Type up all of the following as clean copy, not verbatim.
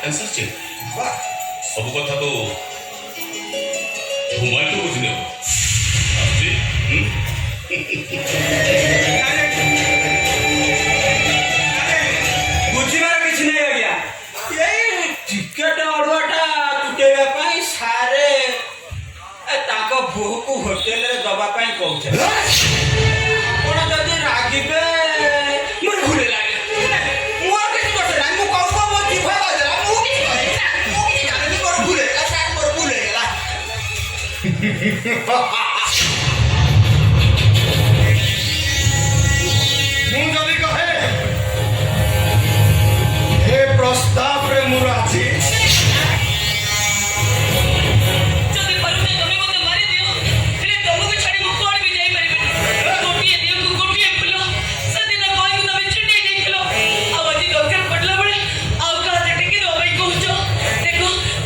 Answer check सब कथा तो घुमाई तो बुझने बुझिबार किछि नै आज्ञा ए टिकेट अडुआटा तुटेबा पई सारे ताको बोहू होटेल रे दबा पई कहउछे कोन जदी रागिबे मन भूले लागे मु आ किछि करते ना मु कहू मो जिभा बाजला मु किछि करे मु किछि जाने मोर भूले ला साथ मोर भूले ला ମୁଁ ଯଦି କହେ ଏ ପ୍ରସ୍ତାବରେ ମୁଁ ରାଜି। ଯଦି ପାରୁଛ ତମେ ମୋତେ ମାରି ଦିଅ ହେଲେ ତମକୁ ଛାଡ଼ି ମୁଁ କୁଆଡ଼େ ବି ଯାଇପାରିବିନି। ଗୋଟିଏ ଦିଅକୁ ଗୋଟିଏ ଫୁଲ ସେଦିନ କହିକି ତମେ ଛିଣ୍ଡେଇ ଦେଇଥିଲ ଆଉ ଆଜି ଦରକାର ପଡ଼ିଲା ବେଳେ ଆଉ କାହା ଟିକେ ରବାଇ କହୁଛ। ଦେଖ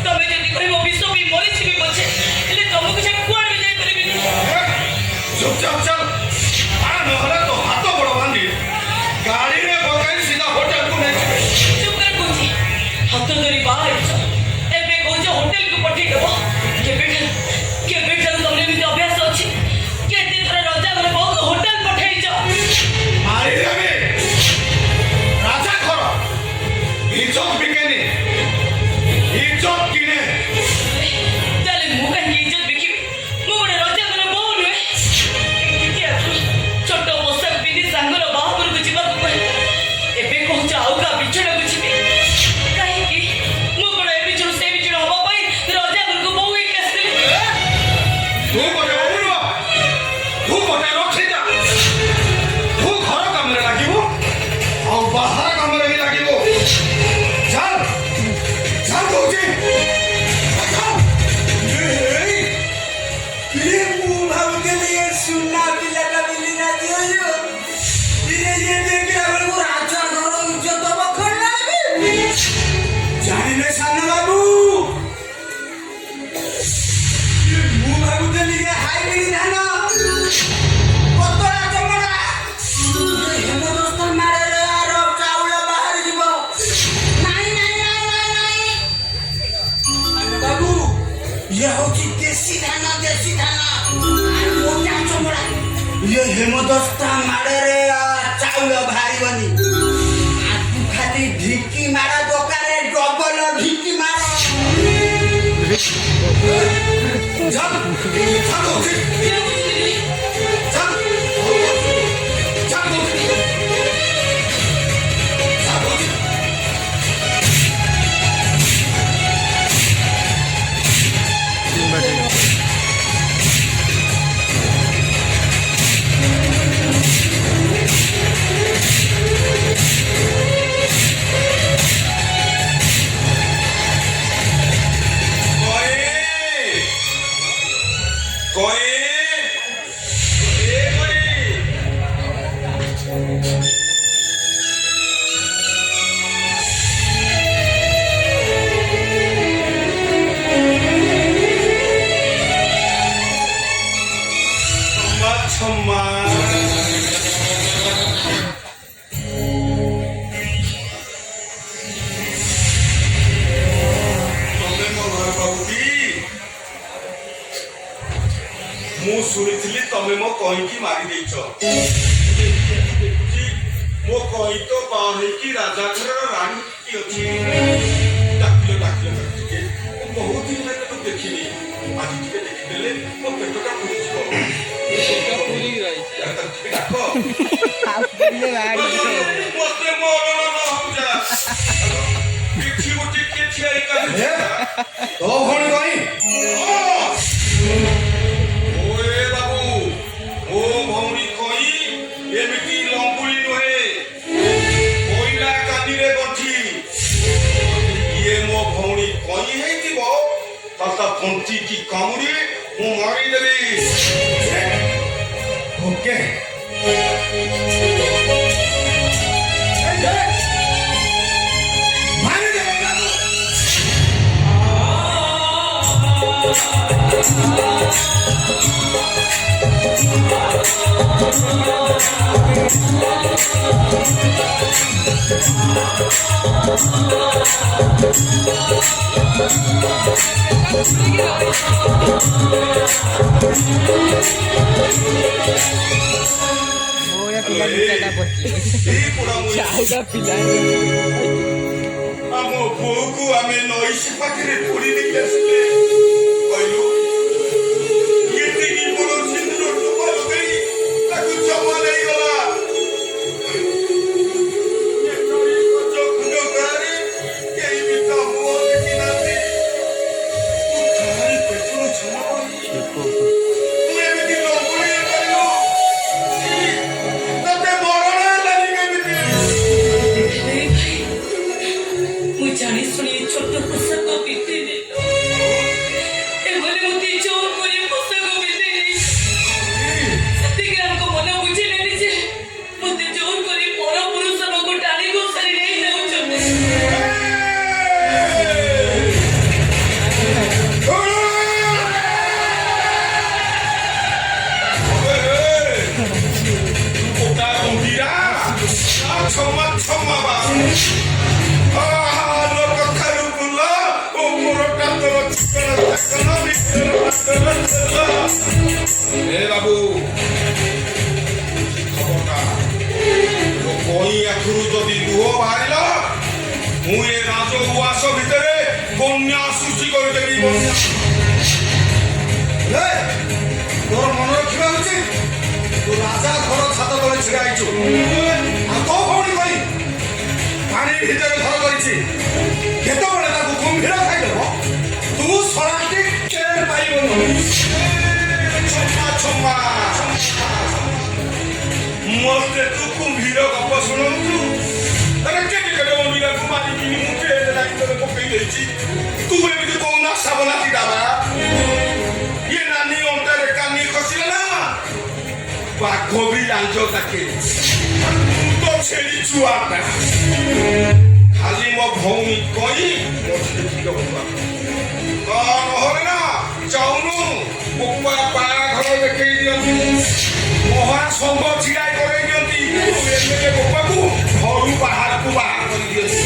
ତମେ ଯଦି କହିବ ବିଷ ବି ମରିଯିବି ପଛେ ହେଲେ ତମକୁ ଛାଡ଼ି କୁଆଡ଼େ ବି ଯାଇପାରିବିନି। ଚୁପଚାପ ଚାଲ ନହେଲେ ତ ହାତ ଗୋଡ଼ ଭାଙ୍ଗି ଗାଡ଼ିରେ ପକାଇ ସିଧା ହୋଟେଲକୁ ନେଇଯିବେ। ଚୁପ କରି କହୁଛି ହାତ ଧରି ବାହା ହେଇଛ ଏବେ କହୁଛ ହୋଟେଲକୁ ପଠେଇଦେବ। କେବେଠାରୁ ତମର ଏମିତି ଅଭ୍ୟାସ ଅଛି? କେତେ ଥର ରଜା ଘରେ ବହୁ ହୋଟେଲ ପଠେଇଛ? ମାରିଦେବି ରାଜା ଘର ଇଜ୍ଜତ ବିକେନି ଇଜ୍ଜତ କିଣେ। ତାହେଲେ ମୁଁ କାହିଁକି ଇଜ୍ଜତ ବିକିବି? ମୁଁ ଗୋଟେ ରଜା ଘର ବୋହୂ ନୁହେଁ। ଛୋଟ ପୋଷାକ ପିନ୍ଧି ସାଙ୍ଗର ବାହାଘରକୁ ଯିବାକୁ କହେ ଏବେ କହୁଛ ଆଉ କାହା ବିଛଣାକୁ ଯିବି କାହିଁକି? ମୁଁ କଣ ଏ ବିଛଣ ସେ ବିଛଣ ହବା ପାଇଁ ରଜା ଘରକୁ ବୋହୂ ହେଇକି ଆସିଥିଲି? ତୁ ଗୋଟେ ଅବୁରୁଆ ତୁ ଗୋଟେ ରଖିତା ତୁ ଘର କାମରେ ଲାଗିବୁ ଆଉ ବାହାର କାମରେ ବି ଲାଗିବୁ। ଚାଲ ଚାଲ କହୁଛି ये मुंह भावुतली ये सुन्ना पिलाटा मिली ना दियो ये देख हमर को राजा घर इज्जत बखड़ला बे जानिले सान बाबू ये मुंह भावुतली ये हाइब्रिड धान पतरा चमड़ा हेमदस्त मारे रे आर चाउल बाहर जीवो नहीं बाबू ये होची देसी धान मोटा चमड़ा ये हेमदस्ता मारे रे चाउल बाहरिबनी आपु खाली ढिकी मारा दोकाने डबल ढिकी मारा ଚାଲ ଚାଲ କହୁଛି ଚାଲ ଚାଲ କହୁଛି ଚାଲ କହୁଛି क्षमा ତମେ ମୋ ଘର ବାବୁଟି ମୁଁ ଶୁଣିଥିଲି ତମେ ମୋ କଇଁକି ମାରି ଦେଇଛ। ମୋ କଇଁ ତ ବାହା ହେଇକି ରାଜା ଘରର ରାଣୀ କି ଅଛି। ଡାକିଲ ଟିକେ ମୁଁ ବହୁତ ଦିନ ହେଲା ତାକୁ ଦେଖିନି ଆଜି ଟିକେ ଦେଖିଦେଲେ ମୋ ପେଟଟା ପୁରିଯିବ। ଟିକେ ଡାକ ମତେ ମରଣ ନ ହଉଯା କିଛି ଗୋଟେ କିଏ ଠିଆ ହେଇକା ତୋ ଭଉଣୀ କଇଁ ଓଏ ବାବୁ ମୋ ଭଉଣୀ କଇଁ ଏମିତି ଲମ୍ବୁଳି ନୁହେଁ କୋଇଲା କାନିରେ ବଞ୍ଚି ଇଏ ମୋ ଭଉଣୀ କଇଁ ହେଇଥିବ ତା ପଞ୍ଚି କି କାମୁଡ଼ି ମୁଁ ମାରିଦେବି। Okay Thank you. ଏଇ ପୋଡ଼ା ଆମ ପୁଅକୁ ଆମେ ନଈସି ପାଖରେ ପୋଡ଼ି ଦେଇକି ଆସିଲେ କହିଲୁ ଏତିକି ବଡ଼ ସିନ୍ଦୁର ଟୋପା ଲଗେଇ ତାକୁ ଜମା ନେଇଗଲା କେହି ବି ତା ମୁହଁ ଦେଖିନାହାନ୍ତି ପେଟରୁ ଛଣା ପଡ଼ିଛି ତୁ ଏମିତି ଲମ୍ବୁଡ଼ି ପାରିଲୁ ତତେ ମରଣ ହେଲାନି କେମିତି ମୁଁ ଜାଣି ଶୁଣି ଛୋଟ ପୋଷାକ ପିନ୍ଧି ଏଭଳି ମୋତେ ଚୋର କରି ପୋଷାକ ପିନ୍ଧି ସେତିକି ଆମକୁ ମନ ବୁଝିଲେନି ଯେ ମୋତେ ଚୋର କରି ପର ପୁରୁଷକୁ ଟାଣି ଘୋଷାରି ନେଇ ଯାଉଛନ୍ତି। ବାବୁ କଇଁ ଆଖରୁ ଯଦି ଲୁହ ବାହାରିଲା ମୁଁ ଏ ରାଜ ଉଆସ ଭିତରେ ବନ୍ୟା ସୃଷ୍ଟି କରିଦେବି ତୋର ମନେ ରଖିବା ଉଚିତ ତୁ ରାଜା ଘର ଛାତ ତଳେ ଛିଡ଼ା ହେଇଛୁ ଆଉ ତୋ ଭଉଣୀ କହି ପାଣି ଭିତରେ ଘର କରିଛି କେତେବେଳେ ତାକୁ କୁମ୍ଭୀର ଖାଇଦେବ ତୁ ସରାଟି ଟେର ପାଇବନି ମତେ ତୁ କୁମ୍ଭୀର ଗପ ଶୁଣଉଛୁ ମାରିକି ମୁଁ ଟ୍ରେନରେ ଲାଗି ପକେଇ ଦେଇଛି ତୁ ଏମିତି କହୁନା ସାବନାତି ଦାବା ଇଏ ନାନୀ ଅଣ୍ଟାରେ କାନି ଖସିଲେ ନା ବାଘ ବି ଲାଞ୍ଚ ତାକେ ତୁ ତ ଛେଳି ଛୁଆଟା ଖାଲି ମୋ ଭଉଣୀ କହି ନହେଲେ ନା ଯାଉନୁ ବାହାଘର ଦେଖେଇ ଦିଅନ୍ତି ମହାସଂଘ ଛିଡାଇ କରେଇ ଦିଅନ୍ତି ଏମଏଲଏ ବୋପାକୁ ଘରୁ ବାହାରକୁ ବାହାର କରିଦିଅନ୍ତି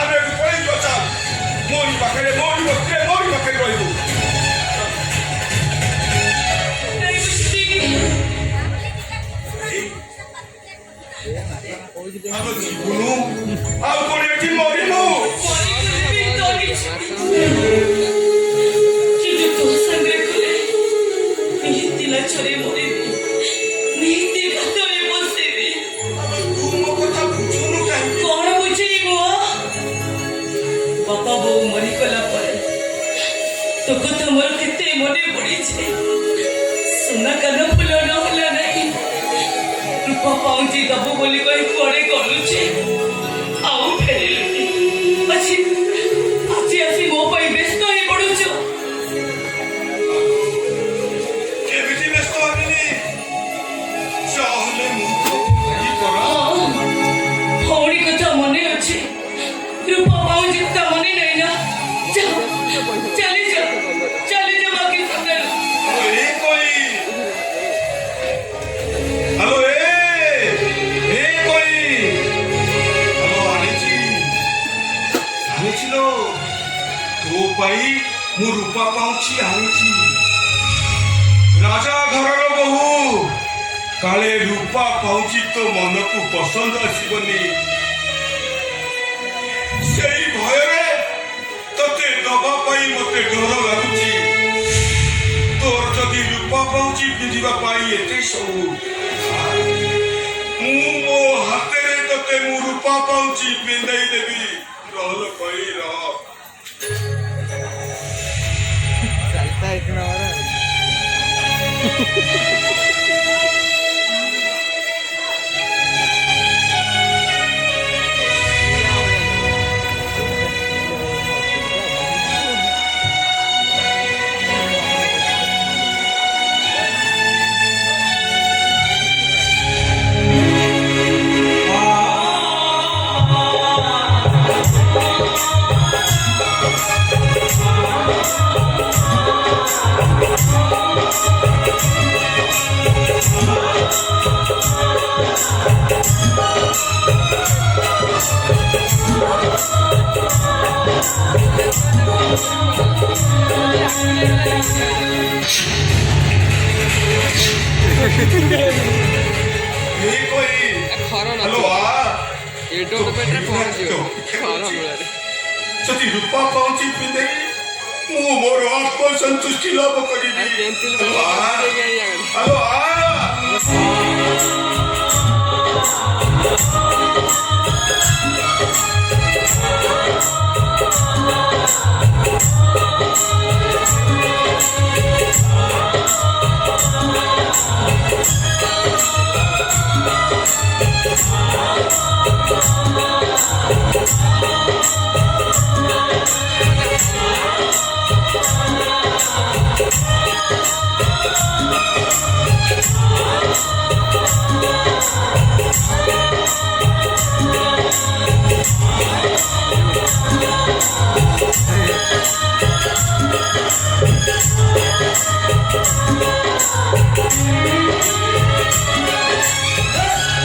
ଆମେ ପଳେଇବ ଚାଲ ମୋରି ପାଖରେ ରହିବୁ ଆଉ କଣ ଏଠି ମରିବୁ କିନ୍ତୁ ତୋ ସାଙ୍ଗରେ କଲେ ନିହାତି ଲାଛରେ ମରିବି ନିହାତି ଭାତରେ ବସିବି ତୁ ମୋ କଥା ବୁଝୁନୁ କାହିଁକି କଣ ବୁଝେଇବୁ ବାପା ବୋଉ ମରିଗଲା ପରେ ତୋ କଥା ମୋର କେତେ ମନେ ପଡ଼ିଛି ସୁନା କାନ ଫୁଲ ନହେଲା ନାହିଁ ରୂପ ପାଉଁଜି ଦବୁ ବୋଲି କହି କୁଆଡ଼େ କରୁଛି ଆଉ ଫେରିଲୁନି ଆଜି ଆସି ମୋ ପାଇଁ ବ୍ୟସ୍ତ ହେଇ ପଡୁଛୁ କେମିତି ବ୍ୟସ୍ତ ହେବିନି ଚାହେଲେ ଭଉଣୀ କଥା ମନେ ଅଛି ରୂପ ପାଉଁଜି କଥା ମନେ ନାହିଁ ନା ଚାଲିଯା ବାକି ସକାଳୁ ହ୍ୟାଲୋ ଆଣିছিল ତୋ ପାଇଁ ମୁଁ ରୂପା ପାଉଁଛି ଆଣିଛି ରାଜା ଘରର ବୋହୂ କାଳେ ରୂପା ପାଉଁଛି ତୋ ମନକୁ ପସନ୍ଦ ଆସିବନି ସେଇ ଭୟରେ ତତେ ଦବା ପାଇଁ ମତେ ଡର ଲାଗୁଛି ତୋର ଯଦି ରୂପା ପାଉଁଛି ପିନ୍ଧିବା ପାଇଁ ଏତେ ସବୁ ମୁଁ ମୋ ହାତରେ ତତେ ମୁଁ ରୂପା ପାଉଁଛି ପିନ୍ଧାଇ ଦେବି ରହଲ ପାଇଁ ରହ Salta es una hora. ଏଇ କହି ଖର ହ୍ୟାଲୋ ନଥିବ ଆ ଏଇଠୁ ଗୋଟେ ପେଟରେ ପହଞ୍ଚିବ ଖର ମୂଳରେ ଯଦି ରୂପା ପାଉଛି ପିନ୍ଧେଇ ମୁଁ ମୋର ଆତ୍ମସନ୍ତୁଷ୍ଟି ଲାଭ କରିବି ଆଉ ତେନ୍ତୁଳି ହ୍ୟାଲୋ ଆ ଦେଇକି ଆଣି ଜାଗାରେ ହ୍ୟାଲୋ ଆ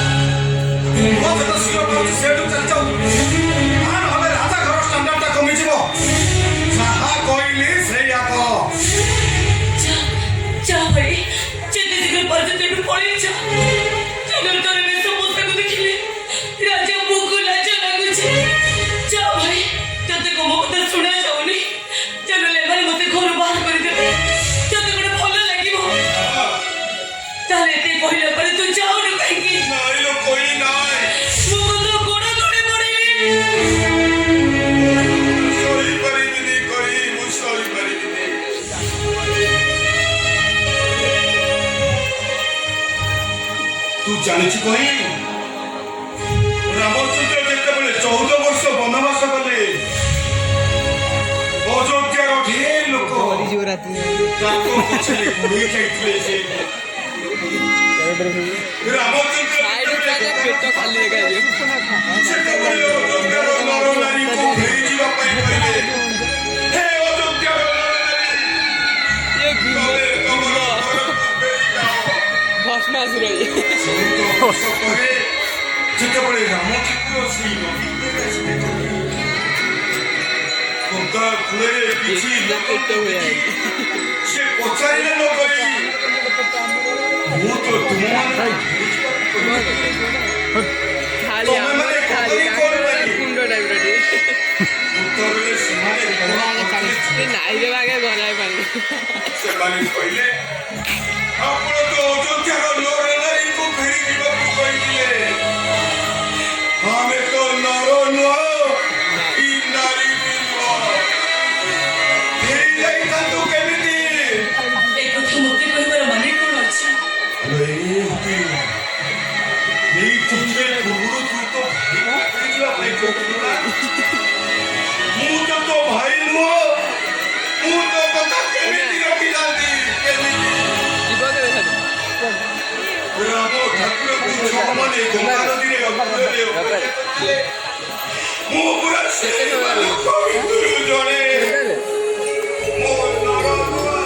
ମତେ ତ ଶୀଘ୍ର ପାଉଛି ସେଠୁ ଚାଲିଯାଉ ଆ ନହେଲେ ରାଜା ଘର ଷ୍ଟାଣ୍ଡାର୍ଡଟା କମିଯିବ ଯାହା କହିଲି ସେଇଆ କହ যা ভাই যেতে যেতে পর্যন্ত একটু পড়ে যা চলো তোর মেয়ে সমস্যাকে দেখিলে রাজা মুখ লাজ লাগুছে যা ভাই যাতে কোনো কথা শোনা যাওনি চলো লেবার মতে ঘর বাহার করে দেবে যাতে কোনো ভালো লাগিব তাহলে এতে কহিলা পরে তুই যাও না কাহিঁকি ନାଇଁ ଲୋ କହିଲି ନାଇଁ মুখ তো গোড়া ধরে পড়িলি ସହିପାରିବିନି କହି ମୁଁ ସହିପାରିବିନି ତୁ ଜାଣିଛୁ କହି ରାମଚନ୍ଦ୍ର ଯେତେବେଳେ 14 ବର୍ଷ ବନବାସ ଗଲେ ଅଯୋଧ୍ୟାର ଢେର ଲୋକ ମରିଯିବ ରାତିରେ ତାଙ୍କ ପଛରେ ଗୋଡ଼େଇ ଯାଇଥିଲେ ସେ ରାମଚନ୍ଦ୍ର ସାଇଡ୍ ପ୍ରାୟ ପେଟ ଖାଲି ଦେଖାଯିବ ସେତେବେଳେ ଅଯୋଧ୍ୟାର ନରନାରୀଙ୍କୁ ଘେରି ଯିବା ପାଇଁ କହିଲେ ହେ ଅଯୋଧ୍ୟାର ନରନାରୀ ଇଏ ତମେ ତମର ଘରକୁ ଫେରି ଯାଅ ଭସ୍ମାସୁର ଇଏ 14 ବର୍ଷ ପରେ ଯେତେବେଳେ ରାମ ଠାକୁର ଶ୍ରୀ ନବୀନରେ ଆସିଲେ ପଦା କୂଳରେ କିଛି ପେଟ ହୁଏ ସେ ପଚାରିଲେ ନ କହି ମୁଁ ତ ତୁମମାନଙ୍କୁ ଖାଲି ଆମର ଖାଲି ତାଙ୍କର କୁଣ୍ଡ ଟାଇପ୍ର ଟିକେ ଉତ୍ତରରେ ସେମାନେ କଣ କହୁଥିଲେ? ସେ ନାଇରେ ବାଗେ ଗନାଇ ପାରିଲେ ସେମାନେ କହିଲେ ଆପଣ ତ ଅଯୋଧ୍ୟାର ନରନାରୀଙ୍କୁ ଫେରି ଯିବାକୁ କହିଥିଲେ ଆମେ ତ ନର ନୁହଁ କି ନାରୀ ବି ନୁହଁ ଫେରି ଯାଇଥାନ୍ତୁ କେମିତି এই কথা মতে কহিবার মানে কোন আছে ଏଇ ତୁମେ ପୂର୍ବରୁ ତୁ ତ ଭାଇକୁ ଫେରି ଯିବା ପାଇଁ କହୁଥିଲୁ ନା ମୁଁ ତ ତୋ ଭାଇ ନୁହଁ ମୁଁ ତୋ କଥା କେମିତି ରଖିଥାନ୍ତି କେମିତି ଯିବ କେବେ ଖାଲି ରାମ ଠାକୁରଙ୍କୁ ଛଅମାନେ ଗଙ୍ଗା ନଦୀରେ ଅକୁଳରେ ଅପେକ୍ଷା ମୁଁ ପୁରା ସେମାନଙ୍କ ଭିତରୁ ଜଣେ ମୋ ନର ନୁହଁ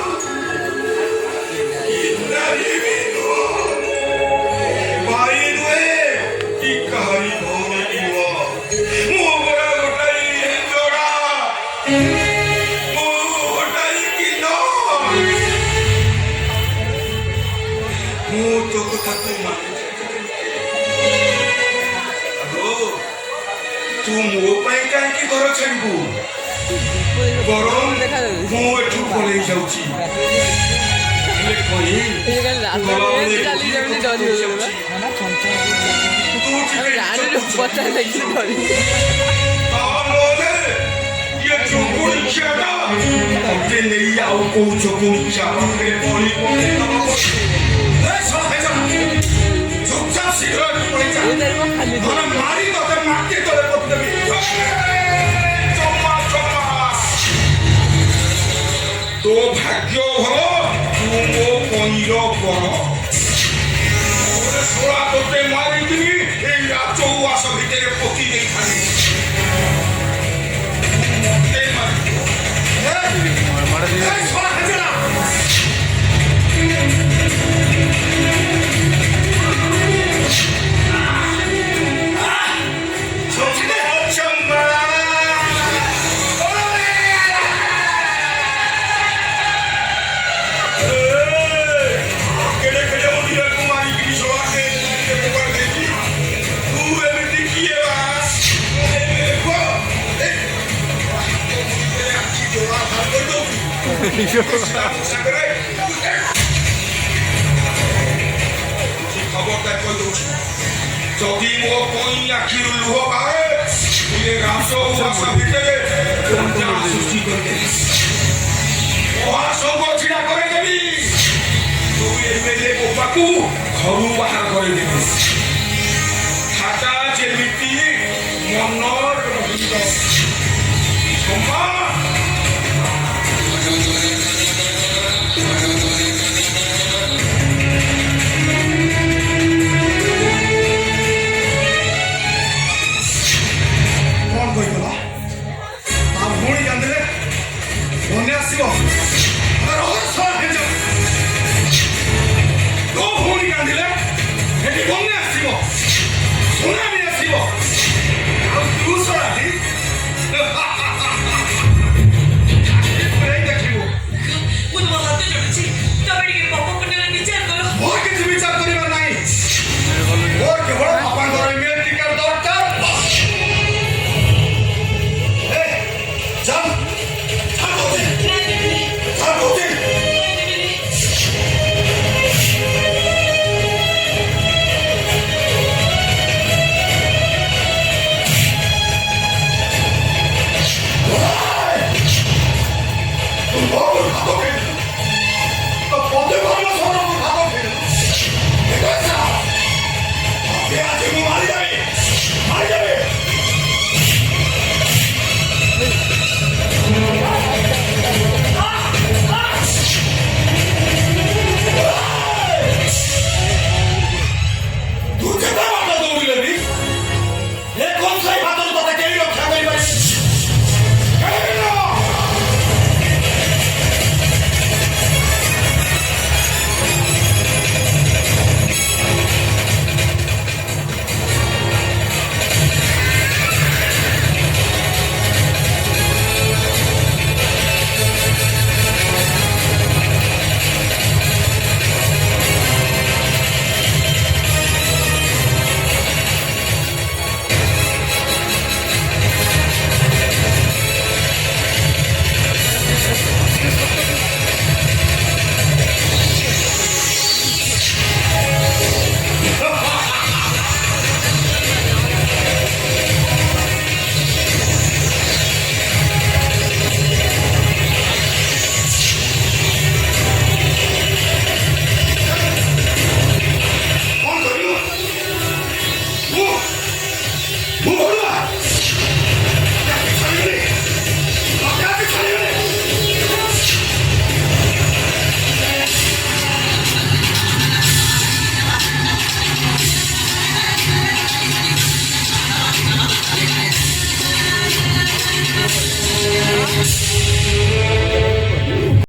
କି ନାରୀ ବି ନୁହଁ ଭାଇ ନୁହେଁ କି କାହାରି ଭଉଣୀ ନୁହଁ ମୁଁ ପୁରା ଗୋଟାଇ ଯୋଡ଼ା ମୁଁ ଗୋଟାଇ କିଲ ମୁଁ ତୋ କଥାକୁ ମାନିଛି ଆଗୋ ତୁ ମୋ ପାଇଁ କାହିଁକି ଘର ଛାଡ଼ିବୁ ବରଂ ମୁଁ ଏଠୁ ପଳେଇ ଯାଉଛି ହେଲେ କହି ରାତିରେ ଚାଲି ଯେମିତି ଡରି ଯାଉଛି ତୁ ଟିକେ ରାଣୀରୁ ପଚାର ଲାଗି ଡରି ତାହେଲେ ଇଏ ଚକୁଳି ଖିଆଟା ମତେ ନେଇ ଆଉ କୋଉ ଚକୁଳି ଖିଆ ପାଖରେ ବଳି ପକେଇ ଦବ ଚୁପଚାପ ଶୀଘ୍ର ଏଠୁ ପଳେଇ ଯା ଖାଲି ନହେଲେ ମାରି ତତେ ମାଟି ତଳେ ପକେଇଦେବି ଜମା ଜମା ତୋ ଭାଗ୍ୟ ଭଲ ତୁ ମୋ ପଇର ବର ଶୋଳା ତୋତେ ମାରିକିରି ଏଇ ଚଉଆସ ଭିତରେ ପୋତି ଦେଇଥାନ୍ତି ମତେ ମାରିବୁ ଶୋଳା ହେଜେଲା କେଡ଼େ କେଡ଼େ ସାଙ୍ଗରେ ଖବରଦାର କହିଦଉଛି ଯଦି ମୋ କଇଁ ଆଖିରୁ ଲୁହ ବାହାରେ ଇଏ ଘାସ ଭାଷା ଭିତରେ ସୃଷ୍ଟି କରିଦେବି ମହାସଂଘ ଛିଡ଼ା କରେଇଦେବି ତୁ ଏମଏଲଏ ବୋପାକୁ ଘରୁ ବାହାର କରେଇଦେବି ଖାତା ଯେମିତି ମନ ରହିବ ସମ୍ମାନ କଣ କହିଦେଲା ତା ଭଉଣୀ କାନ୍ଦିଲେ ବନ୍ୟା ଆସିବ ତୋ ଭଉଣୀ କାନ୍ଦିଲେ ଏଠି ବନ୍ୟା ଆସିବ ଶୁଣ